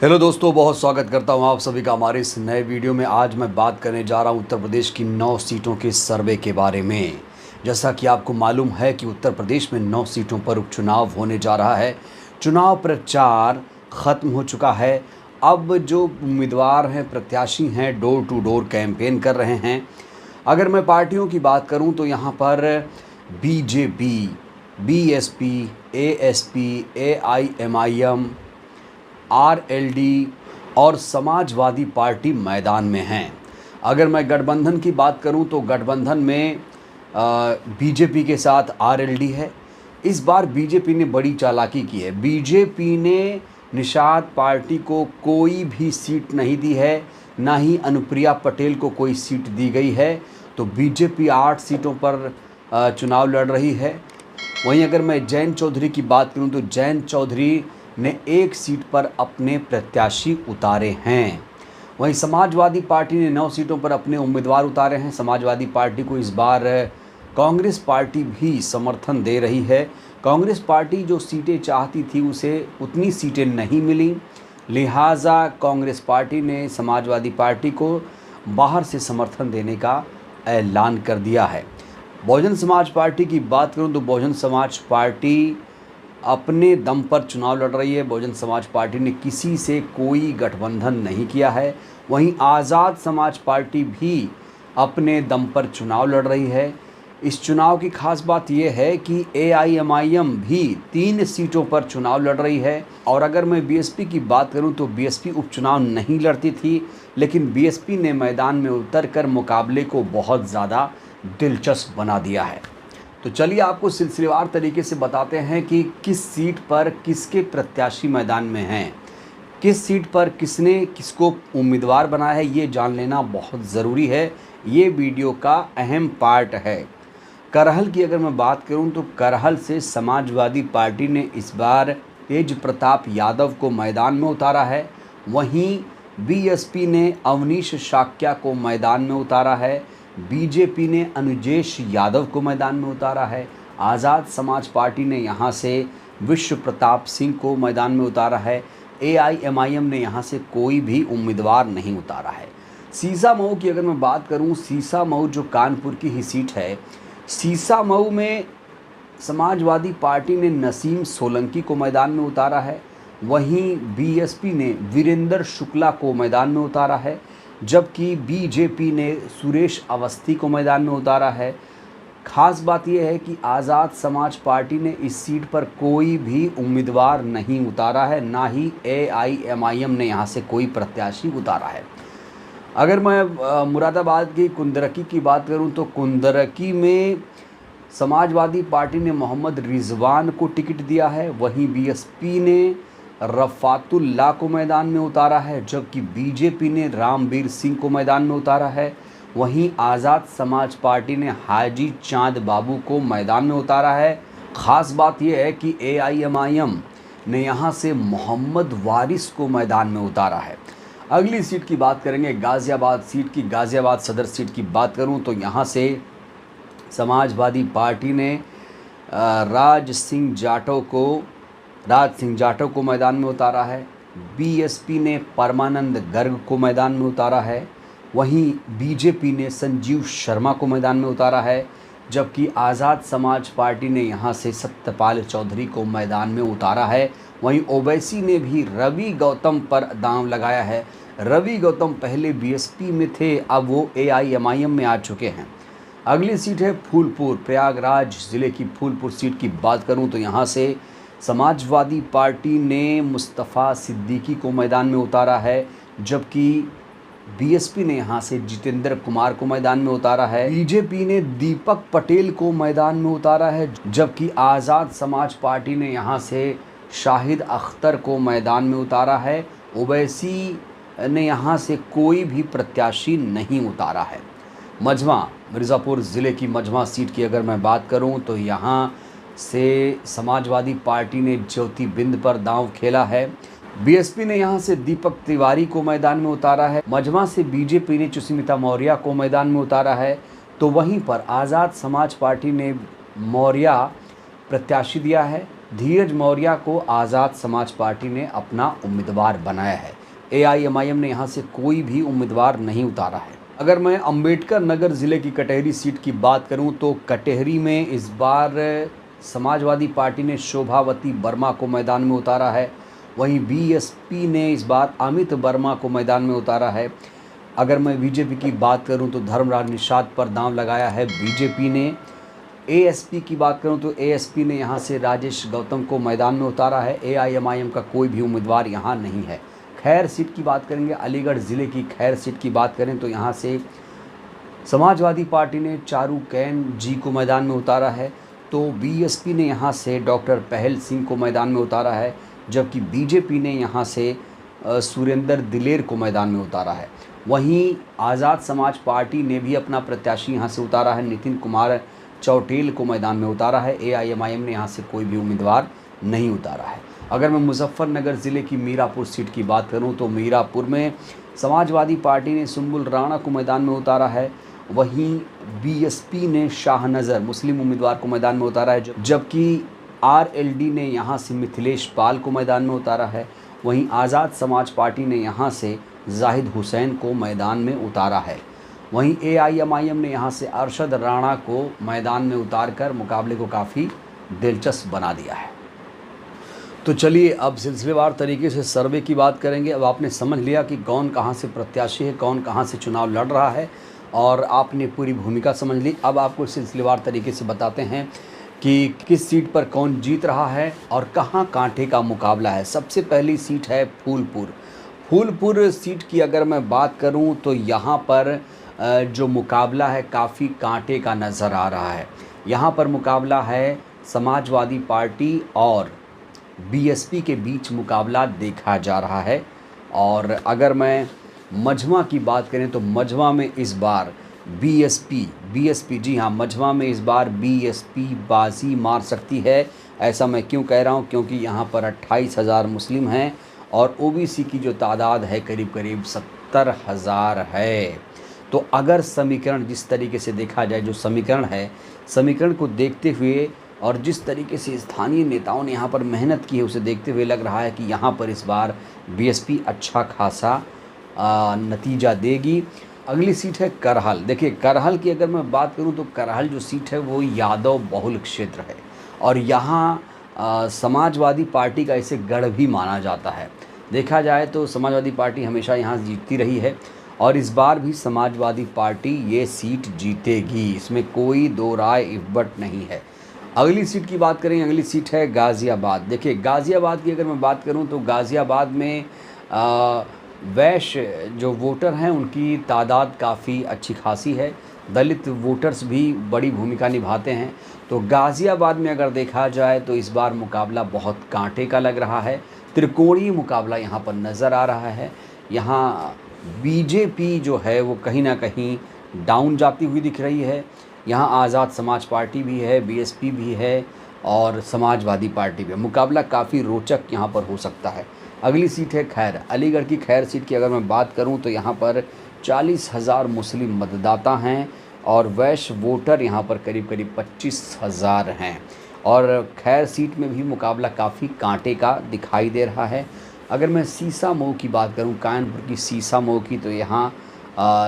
Hello दोस्तों, बहुत स्वागत करता हूं आप सभी का हमारे इस नए वीडियो में। आज मैं बात करने जा रहा हूं उत्तर प्रदेश की 9 सीटों के सर्वे के बारे में। जैसा कि आपको मालूम है कि उत्तर प्रदेश में 9 सीटों पर उपचुनाव होने जा रहा है। चुनाव प्रचार ख़त्म हो चुका है। अब जो उम्मीदवार हैं, प्रत्याशी हैं, डोर टू डोर कैंपेन कर रहे हैं। अगर मैं पार्टियों की बात करूं तो यहाँ पर BJP, BSP, ASP, AIMIM, RLD और समाजवादी पार्टी मैदान में हैं। अगर मैं गठबंधन की बात करूं तो गठबंधन में बीजेपी के साथ आरएलडी है। इस बार बीजेपी ने बड़ी चालाकी की है। बीजेपी ने निषाद पार्टी को कोई भी सीट नहीं दी है, ना ही अनुप्रिया पटेल को कोई सीट दी गई है। तो बीजेपी 8 सीटों पर चुनाव लड़ रही है। वहीं अगर मैं जयंत चौधरी की बात करूं तो जयंत चौधरी ने 1 सीट पर अपने प्रत्याशी उतारे हैं। वहीं समाजवादी पार्टी ने 9 सीटों पर अपने उम्मीदवार उतारे हैं। समाजवादी पार्टी को इस बार कांग्रेस पार्टी भी समर्थन दे रही है। कांग्रेस पार्टी जो सीटें चाहती थी उसे उतनी सीटें नहीं मिली, लिहाजा कांग्रेस पार्टी ने समाजवादी पार्टी को बाहर से समर्थन देने का ऐलान कर दिया है। बहुजन समाज पार्टी की बात करूं तो बहुजन समाज पार्टी अपने दम पर चुनाव लड़ रही है। बहुजन समाज पार्टी ने किसी से कोई गठबंधन नहीं किया है। वहीं आज़ाद समाज पार्टी भी अपने दम पर चुनाव लड़ रही है। इस चुनाव की खास बात यह है कि एआईएमआईएम भी 3 सीटों पर चुनाव लड़ रही है। और अगर मैं बीएसपी की बात करूं तो बीएसपी उपचुनाव नहीं लड़ती थी, लेकिन बीएसपी ने मैदान में उतरकर मुकाबले को बहुत ज़्यादा दिलचस्प बना दिया है। तो चलिए आपको सिलसिलेवार तरीके से बताते हैं कि किस सीट पर किसके प्रत्याशी मैदान में हैं, किस सीट पर किसने किसको उम्मीदवार बनाया है, ये जान लेना बहुत ज़रूरी है। ये वीडियो का अहम पार्ट है। करहल की अगर मैं बात करूं तो करहल से समाजवादी पार्टी ने इस बार तेज प्रताप यादव को मैदान में उतारा है। वहीं बीएसपी ने अवनीश शाक्या को मैदान में उतारा है। बीजेपी ने अनुजेश यादव को मैदान में उतारा है। आज़ाद समाज पार्टी ने यहाँ से विश्व प्रताप सिंह को मैदान में उतारा है। एआईएमआईएम ने यहाँ से कोई भी उम्मीदवार नहीं उतारा है। सीसामऊ की अगर मैं बात करूँ, सीसामऊ जो कानपुर की ही सीट है, सीसामऊ में समाजवादी पार्टी ने नसीम सोलंकी को मैदान में उतारा है। वहीं बीएसपी ने वीरेंद्र शुक्ला को मैदान में उतारा है, जबकि बीजेपी ने सुरेश अवस्थी को मैदान में उतारा है। खास बात यह है कि आज़ाद समाज पार्टी ने इस सीट पर कोई भी उम्मीदवार नहीं उतारा है, ना ही एआईएमआईएम ने यहाँ से कोई प्रत्याशी उतारा है। अगर मैं मुरादाबाद की कुंदरकी की बात करूँ तो कुंदरकी में समाजवादी पार्टी ने मोहम्मद रिजवान को टिकट दिया है। वहीं बीएसपी ने रफ़ातुल्लाह को मैदान में उतारा है, जबकि बीजेपी ने रामवीर सिंह को मैदान में उतारा है। वहीं आज़ाद समाज पार्टी ने हाजी चांद बाबू को मैदान में उतारा है। ख़ास बात यह है कि एआईएमआईएम ने यहां से मोहम्मद वारिस को मैदान में उतारा है। अगली सीट की बात करेंगे गाज़ियाबाद सीट की। गाज़ियाबाद सदर सीट की बात करूं तो यहां से समाजवादी पार्टी ने राज सिंह जाटव को मैदान में उतारा है। बीएसपी ने परमानंद गर्ग को मैदान में उतारा है। वहीं बीजेपी ने संजीव शर्मा को मैदान में उतारा है, जबकि आज़ाद समाज पार्टी ने यहां से सत्यपाल चौधरी को मैदान में उतारा है। वहीं ओवैसी ने भी रवि गौतम पर दांव लगाया है। रवि गौतम पहले बीएसपी में थे, अब वो एआईएमआईएम में आ चुके हैं। अगली सीट है फूलपुर। प्रयागराज ज़िले की फूलपुर सीट की बात करूं तो यहाँ से समाजवादी पार्टी ने मुस्तफ़ा सिद्दीकी को मैदान में उतारा है, जबकि बीएसपी ने यहां से जितेंद्र कुमार को मैदान में उतारा है। बीजेपी ने दीपक पटेल को मैदान में उतारा है, जबकि आज़ाद समाज पार्टी ने यहां से शाहिद अख्तर को मैदान में उतारा है। ओवैसी ने यहां से कोई भी प्रत्याशी नहीं उतारा है। मझवा, मिर्ज़ापुर ज़िले की मझवा सीट की अगर मैं बात करूं तो यहां से समाजवादी पार्टी ने ज्योति बिंद पर दांव खेला है। बीएसपी ने यहां से दीपक तिवारी को मैदान में उतारा है। मझवा से बीजेपी ने सुष्मिता मौर्य को मैदान में उतारा है। तो वहीं पर आज़ाद समाज पार्टी ने मौर्य प्रत्याशी दिया है, धीरज मौर्य को आज़ाद समाज पार्टी ने अपना उम्मीदवार बनाया है। एआईएमआईएम ने यहाँ से कोई भी उम्मीदवार नहीं उतारा है। अगर मैं अंबेडकर नगर ज़िले की कटहरी सीट की बात करूँ तो कटहरी में इस बार समाजवादी पार्टी ने शोभावती वर्मा को मैदान में उतारा है। वहीं बीएसपी ने इस बार अमित वर्मा को मैदान में उतारा है। अगर मैं बीजेपी की बात करूं तो धर्मराज निषाद पर दांव लगाया है बीजेपी ने। एएसपी की बात करूं तो एएसपी ने यहां से राजेश गौतम को मैदान में उतारा है। एआईएमआईएम का कोई भी उम्मीदवार यहां नहीं है। खैर सीट की बात करेंगे, अलीगढ़ ज़िले की खैर सीट की बात करें तो यहाँ से समाजवादी पार्टी ने चारू कैन जी को मैदान में उतारा है, तो बीएसपी ने यहाँ से डॉक्टर पहल सिंह को मैदान में उतारा है, जबकि बीजेपी ने यहाँ से सुरेंद्र दिलेर को मैदान में उतारा है। वहीं आज़ाद समाज पार्टी ने भी अपना प्रत्याशी यहाँ से उतारा है, नितिन कुमार चौटेल को मैदान में उतारा है। एआईएमआईएम ने यहाँ से कोई भी उम्मीदवार नहीं उतारा है। अगर मैं मुजफ्फरनगर ज़िले की मीरापुर सीट की बात करूँ तो मीरापुर में समाजवादी पार्टी ने सुंबुल राणा को मैदान में उतारा है। वहीं बीएसपी ने शाहनज़र मुस्लिम उम्मीदवार को मैदान में उतारा है, जबकि आरएलडी ने यहाँ से मिथिलेश पाल को मैदान में उतारा है। वहीं आज़ाद समाज पार्टी ने यहाँ से जाहिद हुसैन को मैदान में उतारा है। वहीं एआईएमआईएम ने यहाँ से अरशद राणा को मैदान में उतारकर मुकाबले को काफ़ी दिलचस्प बना दिया है। तो चलिए अब सिलसिलेवार तरीके से सर्वे की बात करेंगे। अब आपने समझ लिया कि कौन कहाँ से प्रत्याशी है, कौन कहाँ से चुनाव लड़ रहा है, और आपने पूरी भूमिका समझ ली। अब आपको सिलसिलेवार तरीके से बताते हैं कि किस सीट पर कौन जीत रहा है और कहाँ कांटे का मुकाबला है। सबसे पहली सीट है फूलपुर। फूलपुर सीट की अगर मैं बात करूं तो यहाँ पर जो मुकाबला है काफ़ी कांटे का नज़र आ रहा है। यहाँ पर मुकाबला है समाजवादी पार्टी और बीएसपी के बीच मुकाबला देखा जा रहा है। और अगर मैं मझवा की बात करें तो मझवा में इस बार बीएसपी जी हाँ, मझवा में इस बार बीएसपी बाजी मार सकती है। ऐसा मैं क्यों कह रहा हूँ, क्योंकि यहाँ पर 28,000 मुस्लिम हैं और ओबीसी की जो तादाद है करीब करीब 70,000 है। तो अगर समीकरण जिस तरीके से देखा जाए, जो समीकरण है, समीकरण को देखते हुए और जिस तरीके से स्थानीय नेताओं ने यहाँ पर मेहनत की है उसे देखते हुए लग रहा है कि यहाँ पर इस बार बीएसपी अच्छा खासा नतीजा देगी। अगली सीट है करहल। देखिए करहल की अगर मैं बात करूं तो करहल जो सीट है वो यादव बहुल क्षेत्र है और यहाँ समाजवादी पार्टी का इसे गढ़ भी माना जाता है। देखा जाए तो समाजवादी पार्टी हमेशा यहाँ जीतती रही है और इस बार भी समाजवादी पार्टी ये सीट जीतेगी, इसमें कोई दो राय इफ़बट नहीं है। अगली सीट की बात करें, अगली सीट है गाज़ियाबाद। देखिए गाज़ियाबाद की अगर मैं बात करूं तो गाज़ियाबाद में वैश्य जो वोटर हैं उनकी तादाद काफ़ी अच्छी खासी है। दलित वोटर्स भी बड़ी भूमिका निभाते हैं। तो गाज़ियाबाद में अगर देखा जाए तो इस बार मुकाबला बहुत कांटे का लग रहा है। त्रिकोणीय मुकाबला यहाँ पर नज़र आ रहा है। यहाँ बीजेपी जो है वो कहीं ना कहीं डाउन जाती हुई दिख रही है। यहाँ आज़ाद समाज पार्टी भी है, बीएसपी भी है और समाजवादी पार्टी भी है। मुकाबला काफ़ी रोचक यहाँ पर हो सकता है। अगली सीट है खैर। अलीगढ़ की खैर सीट की अगर मैं बात करूं तो यहाँ पर 40,000 मुस्लिम मतदाता हैं और वैश्य वोटर यहाँ पर करीब करीब 25,000 हैं और खैर सीट में भी मुकाबला काफ़ी कांटे का दिखाई दे रहा है। अगर मैं सीसामऊ की बात करूं, कानपुर की सीसामऊ की, तो यहाँ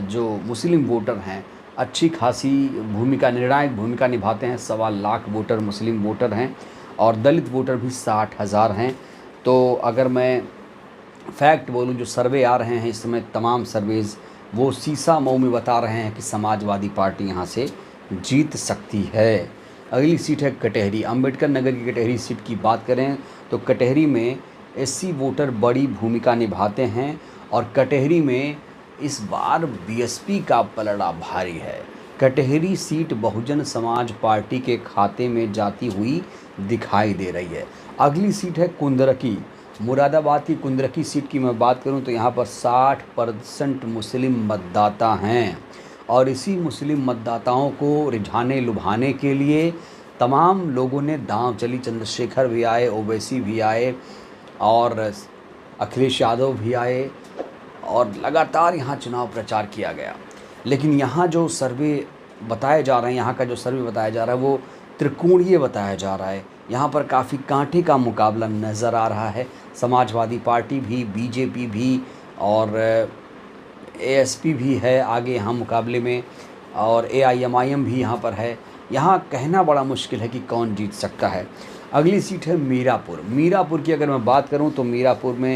जो मुस्लिम वोटर हैं अच्छी खासी निर्णायक भूमिका निभाते हैं। 1.25 लाख वोटर मुस्लिम वोटर हैं और दलित वोटर भी 60,000 हैं। तो अगर मैं फैक्ट बोलूं, जो सर्वे आ रहे हैं इस समय तमाम सर्वेज़ वो सीसामऊ में बता रहे हैं कि समाजवादी पार्टी यहां से जीत सकती है। अगली सीट है कटहरी। अंबेडकर नगर की कटहरी सीट की बात करें तो कटहरी में एससी वोटर बड़ी भूमिका निभाते हैं और कटहरी में इस बार बीएसपी का पलड़ा भारी है। कटहरी सीट बहुजन समाज पार्टी के खाते में जाती हुई दिखाई दे रही है। अगली सीट है कुंदरकी। मुरादाबाद की कुंदरकी सीट की मैं बात करूं तो यहाँ पर 60% मुस्लिम मतदाता हैं और इसी मुस्लिम मतदाताओं को रिझाने लुभाने के लिए तमाम लोगों ने दांव चली। चंद्रशेखर भी आए, ओवैसी भी आए और अखिलेश यादव भी आए और लगातार यहाँ चुनाव प्रचार किया गया। लेकिन यहाँ जो सर्वे बताए जा रहे हैं, यहाँ का जो सर्वे बताया जा रहा है वो त्रिकोणीय बताया जा रहा है। यहाँ पर काफ़ी कांटे का मुकाबला नज़र आ रहा है। समाजवादी पार्टी भी, बीजेपी भी और एएसपी भी है आगे यहाँ मुकाबले में, और एआईएमआईएम भी यहाँ पर है। यहाँ कहना बड़ा मुश्किल है कि कौन जीत सकता है। अगली सीट है मीरापुर। मीरापुर की अगर मैं बात करूँ तो मीरापुर में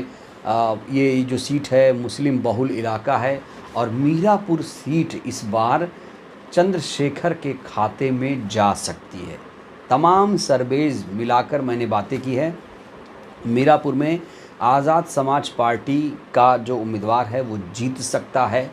ये जो सीट है मुस्लिम बहुल इलाका है, और मीरापुर सीट इस बार चंद्रशेखर के खाते में जा सकती है। तमाम सर्वेज मिलाकर मैंने बातें की है। मीरापुर में आज़ाद समाज पार्टी का जो उम्मीदवार है वो जीत सकता है।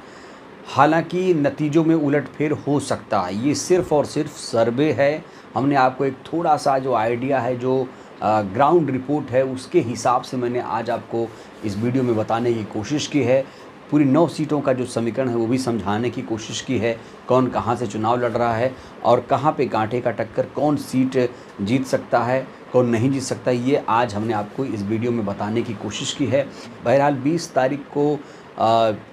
हालांकि नतीजों में उलटफेर हो सकता है, ये सिर्फ़ और सिर्फ सर्वे है। हमने आपको एक थोड़ा सा जो आइडिया है, जो ग्राउंड रिपोर्ट है, उसके हिसाब से मैंने आज आपको इस वीडियो में बताने की कोशिश की है। पूरी 9 सीटों का जो समीकरण है वो भी समझाने की कोशिश की है, कौन कहाँ से चुनाव लड़ रहा है और कहाँ पे कांटे का टक्कर, कौन सीट जीत सकता है, कौन नहीं जीत सकता, ये आज हमने आपको इस वीडियो में बताने की कोशिश की है। बहरहाल 20 तारीख को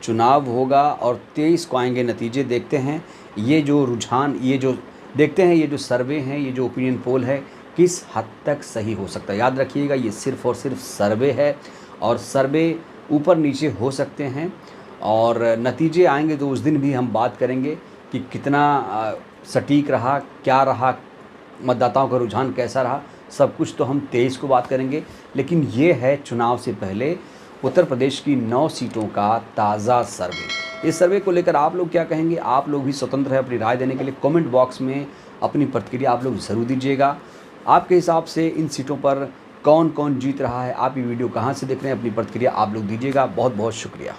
चुनाव होगा और 23 को आएंगे नतीजे। देखते हैं ये जो रुझान, ये जो देखते हैं, ये जो सर्वे हैं, ये जो ओपिनियन पोल है, किस हद तक सही हो सकता है। याद रखिएगा, ये सिर्फ़ और सिर्फ सर्वे है और सर्वे ऊपर नीचे हो सकते हैं, और नतीजे आएंगे तो उस दिन भी हम बात करेंगे कि कितना सटीक रहा, क्या रहा, मतदाताओं का रुझान कैसा रहा। सब कुछ तो हम 23 को बात करेंगे। लेकिन ये है चुनाव से पहले उत्तर प्रदेश की 9 सीटों का ताज़ा सर्वे। इस सर्वे को लेकर आप लोग क्या कहेंगे? आप लोग भी स्वतंत्र हैं अपनी राय देने के लिए। कमेंट बॉक्स में अपनी प्रतिक्रिया आप लोग ज़रूर दीजिएगा। आपके हिसाब से इन सीटों पर कौन कौन जीत रहा है, आप ये वीडियो कहाँ से देख रहे हैं, अपनी प्रतिक्रिया आप लोग दीजिएगा। बहुत बहुत शुक्रिया।